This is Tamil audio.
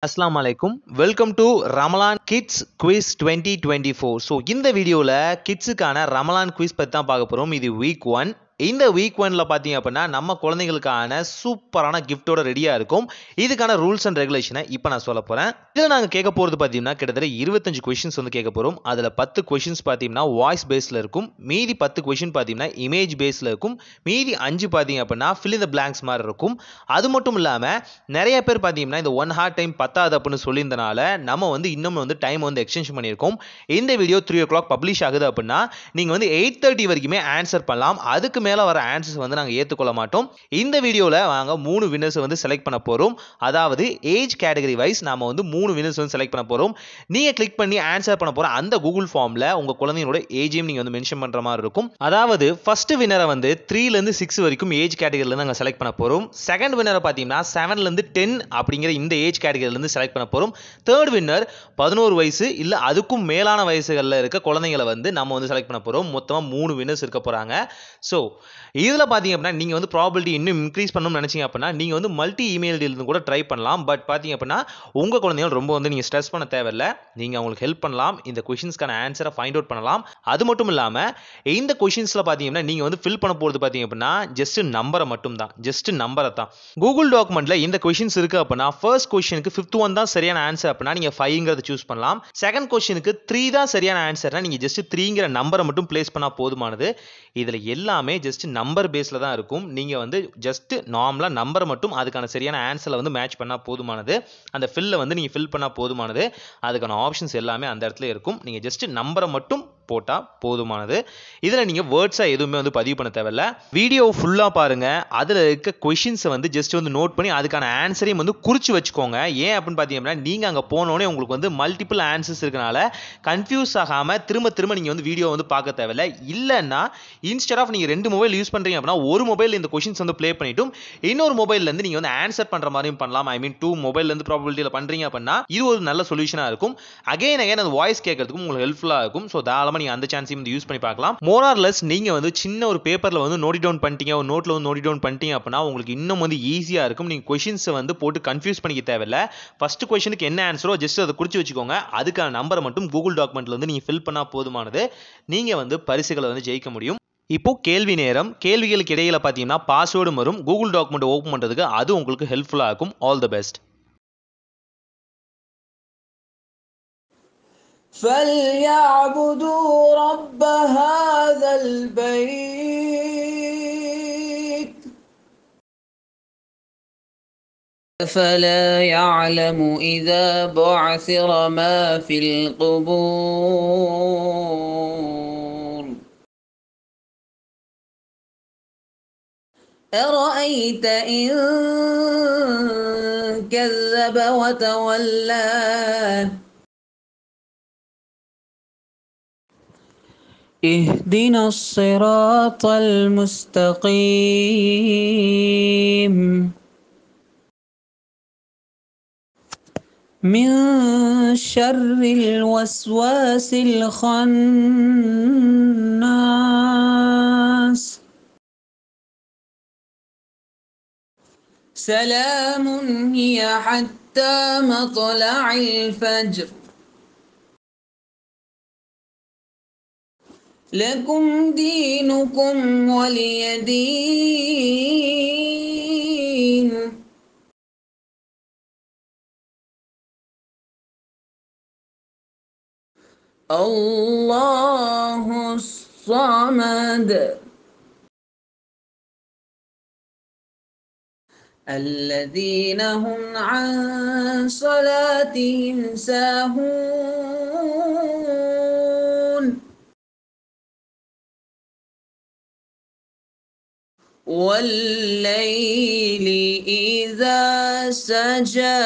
Assalamu alaikum. Welcome to Ramalan Kids Quiz 2024. So இந்த வீடியோவில் கிட்ஸுக்கான ரமலான் குவிஸ் பற்றி தான் பார்க்க போகிறோம். இது வீக் 1. இந்த வீக் 1ல் பார்த்தீங்க அப்படின்னா நம்ம குழந்தைங்களுக்கான சூப்பரான கிஃப்டோட ரெடியாக இருக்கும். இதுக்கான ரூல்ஸ் அண்ட் ரெகுலேஷனை இப்போ நான் சொல்ல போகிறேன். இதில் நாங்கள் கேட்க போகிறது பார்த்தீங்கன்னா கிட்டத்தட்ட 25 கொஷின்ஸ் வந்து கேட்க போகிறோம். அதில் 10 கொஷின்ஸ் பார்த்தீங்கன்னா வாய்ஸ் பேஸில் இருக்கும். மீதி 10 கொஷின் பார்த்தீங்கன்னா இமேஜ் பேஸில் இருக்கும். மீதி 5 பார்த்தீங்க அப்படின்னா fill in the blanks மாதிரி இருக்கும். அது மட்டும் இல்லாமல் நிறைய பேர் பார்த்தீங்கன்னா இந்த 1 hour டைம் பத்தாது அப்படின்னு சொல்லியிருந்தனால நம்ம வந்து இன்னும் வந்து டைம் வந்து எக்ஸ்டென்ஷன் பண்ணியிருக்கோம். இந்த வீடியோ 3 o'clock பப்ளிஷ் ஆகுது அப்படின்னா நீங்கள் வந்து 8:30 வரைக்குமே ஆன்சர் பண்ணலாம். அதுக்கு மேலே வர ஆன்சர்ஸ் வந்து நாங்கள் ஏற்றுக்கொள்ள மாட்டோம். இந்த வீடியோவில் நாங்கள் 3 வின்னர்ஸ் வந்து செலக்ட் பண்ண போகிறோம். அதாவது ஏஜ் கேட்டகரி வைஸ் நாம வந்து 3 வின்னர்ஸ் வந்து செலக்ட் பண்ண போகிறோம். நீங்கள் கிளிக் பண்ணி ஆன்சர் பண்ண போகிற அந்த கூகுள் ஃபார்மில் உங்கள் குழந்தைங்களோட ஏஜையும் நீங்கள் வந்து மென்ஷன் பண்ணுற மாதிரி இருக்கும். அதாவது ஃபர்ஸ்ட் வின்னரை வந்து 3லேருந்து 6 வரைக்கும் ஏஜ் கேட்டகரியில் நாங்கள் செலக்ட் பண்ண போகிறோம். செகண்ட் வின்னரை பார்த்தீங்கன்னா 7லேருந்து 10 அப்படிங்கிற இந்த ஏஜ் கேட்டகரியிலேருந்து செலக்ட் பண்ண போகிறோம். தேர்ட் வின்னர் 11 வயசு இல்லை அதுக்கும் மேலான வயசுகளில் இருக்க குழந்தைங்களை வந்து நம்ம வந்து செலக்ட் பண்ண போகிறோம். மொத்தமாக 3 வின்னர்ஸ் இருக்க போகிறாங்க. ஸோ இதில் பார்த்தீங்க அப்படின்னா நீங்கள் வந்து ப்ராபபிலிட்டி இன்னும் இன்க்ரீஸ் பண்ணணும்னு நினச்சிங்க அப்படின்னா நீங்கள் வந்து மல்டி இமெயில் இருந்து கூட ட்ரை பண்ணலாம். பட் பார்த்தீங்க அப்படின்னா உங்கள் குழந்தைகள் ரொம்ப வந்து நீங்கள் ஸ்ட்ரெஸ் பண்ண தேவையில்லை. நீங்கள் அவங்களுக்கு ஹெல்ப் பண்ணலாம். இந்த கொஷின்ஸ்க்கான ஆன்சரை ஃபைண்ட் அவுட் பண்ணலாம். அது மட்டும் இல்லாமல் இந்த கொஷின்ஸில் பார்த்தீங்கன்னா நீங்கள் வந்து ஃபில் பண்ண போகிறது பார்த்தீங்க அப்படின்னா ஜஸ்ட் நம்பரை மட்டும் தான். ஜஸ்ட் நம்பரை தான். கூகுள் டாக்குமெண்ட்டில் இந்த கொஷின்ஸ் இருக்குது அப்படின்னா ஃபர்ஸ்ட் கொஷனுக்கு 5th ஒன் தான் சரியான ஆன்சர் அப்படின்னா நீங்கள் 5ங்கிறத சூஸ் பண்ணலாம். செகண்ட் கொஷனுக்கு 3 தான் சரியான ஆன்சர்னா நீங்கள் ஜஸ்ட் 3ங்கிற நம்பரை மட்டும் பிளேஸ் பண்ணால் போதுமானது. இதில் எல்லாமே ஜஸ்ட் நம்பர் பேஸில் தான் இருக்கும். நீங்கள் வந்து ஜஸ்ட் நார்மலாக நம்பரை மட்டும் அதுக்கான சரியான ஆன்சரில் வந்து மேட்ச் பண்ணால் போதுமானது. அந்த ஃபில்லை வந்து நீங்கள் ஃபில் பண்ணால் போதுமானது. அதுக்கான ஆப்ஷன்ஸ் எல்லாமே அந்த இடத்துல இருக்கும். நீங்கள் ஜஸ்ட் நம்பரை மட்டும் போட்டால் போதுமானது. இதில் நீங்கள் வேர்ட்ஸாக எதுவுமே வந்து பதிவு பண்ண தேவையில்ல. வீடியோ ஃபுல்லாக பாருங்கள். அதில் இருக்க கொஷின்ஸை வந்து ஜஸ்ட் வந்து நோட் பண்ணி அதுக்கான ஆன்சரையும் வந்து குறித்து வச்சுக்கோங்க. ஏன் அப்படின்னு பார்த்தீங்கன்னா நீங்கள் அங்கே போனோடனே உங்களுக்கு வந்து மல்டிபிள் ஆன்சர்ஸ் இருக்கனால கன்ஃபியூஸ் ஆகாமல் திரும்ப திரும்ப நீங்கள் வந்து வீடியோ வந்து பார்க்க தேவையில்லை. இல்லைன்னா இன்ஸ்டெட் ஆஃப் நீங்கள் 2 மொபைல் யூஸ் பண்ணுறீங்க அப்படின்னா ஒரு மொபைல் இந்த கொஷின்ஸ் வந்து ப்ளே பண்ணிட்டும் இன்னொரு மொபைல்லேருந்து நீங்கள் வந்து ஆன்சர் பண்ணுற மாதிரியும் பண்ணலாம். ஐ மீன் 2 மொபைல்லேருந்து ப்ராபபிலிட்டியில் பண்ணுறீங்க அப்படின்னா இது ஒரு நல்ல சொல்யூஷனாக இருக்கும். அகைன் அந்த வாய்ஸ் கேட்கறதுக்கும் உங்களுக்கு ஹெல்ப்ஃபுல்லாக இருக்கும். ஸோ தாராளமாக நீங்கள் அந்த சான்ஸையும் வந்து யூஸ் பண்ணி பார்க்கலாம். மோர் ஆர் லெஸ் நீங்கள் வந்து சின்ன ஒரு பேப்பரில் வந்து நோட் டவுன் பண்ணிட்டீங்க, ஒரு நோட்டில் வந்து நோட் டவுன் பண்ணிட்டீங்க அப்படின்னா உங்களுக்கு இன்னும் வந்து ஈஸியாக இருக்கும். நீங்கள் கொஷின்ஸை வந்து போட்டு கன்ஃபியூஸ் பண்ணிக்க தேவையில்லை. ஃபர்ஸ்ட் கொஷனுக்கு என்ன ஆன்சரோ ஜஸ்ட் அதை குறித்து வச்சுக்கோங்க. அதுக்கான நம்பரை மட்டும் கூகுள் டாக்குமெண்ட்டில் வந்து நீங்கள் ஃபில் பண்ணால் போதுமானது. நீங்கள் வந்து பரிசுகளை வந்து ஜெயிக்க முடியும். இப்போ கேள்வி நேரம். கேள்விகளுக்கு இடையில பார்த்தீங்கன்னா பாஸ்வேர்டும் வரும். கூகுள் டாக்குமெண்ட் ஓப்பன் பண்ணுறதுக்கு அது உங்களுக்கு ஹெல்ப்ஃபுல்லாக இருக்கும். All the best. فليعبدوا رب هذا البيت فلا يعلم إذا بعثر ما في القبور أرأيت إن كذب وتولى اهدنا الصراط المستقيم من شر الوسواس الخناس سلام هي حتى مطلع الفجر لكم دينكم ولي دين الله الصمد الذين هم عن صلاتهم ساهون والليل إذا سجى